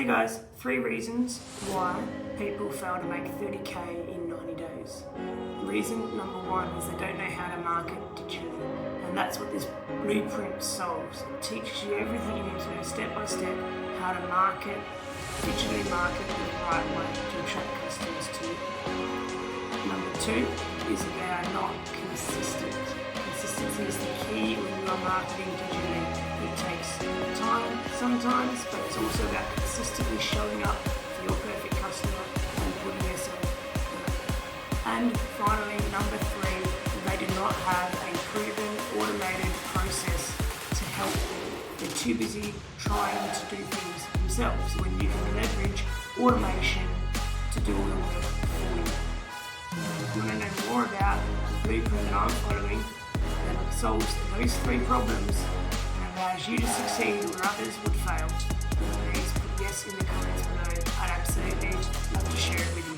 Hey guys, 3 reasons why people fail to make 30k in 90 days. Reason number 1 is they don't know how to market digitally, and that's what this blueprint solves. It teaches you everything you need to know step by step how to digitally market in the right way to attract customers to you. Number 2 is they are not consistent. Consistency is the key when you are marketing digitally. It takes time sometimes, but it's also about consistently showing up for your perfect customer and putting yourself out. And finally, number 3, they do not have a proven automated process to help them. They're too busy trying to do things themselves when you can leverage automation to do all the work for you. If you want to know more about the blueprint that I'm following that solves those 3 problems and allows you to succeed where others would fail,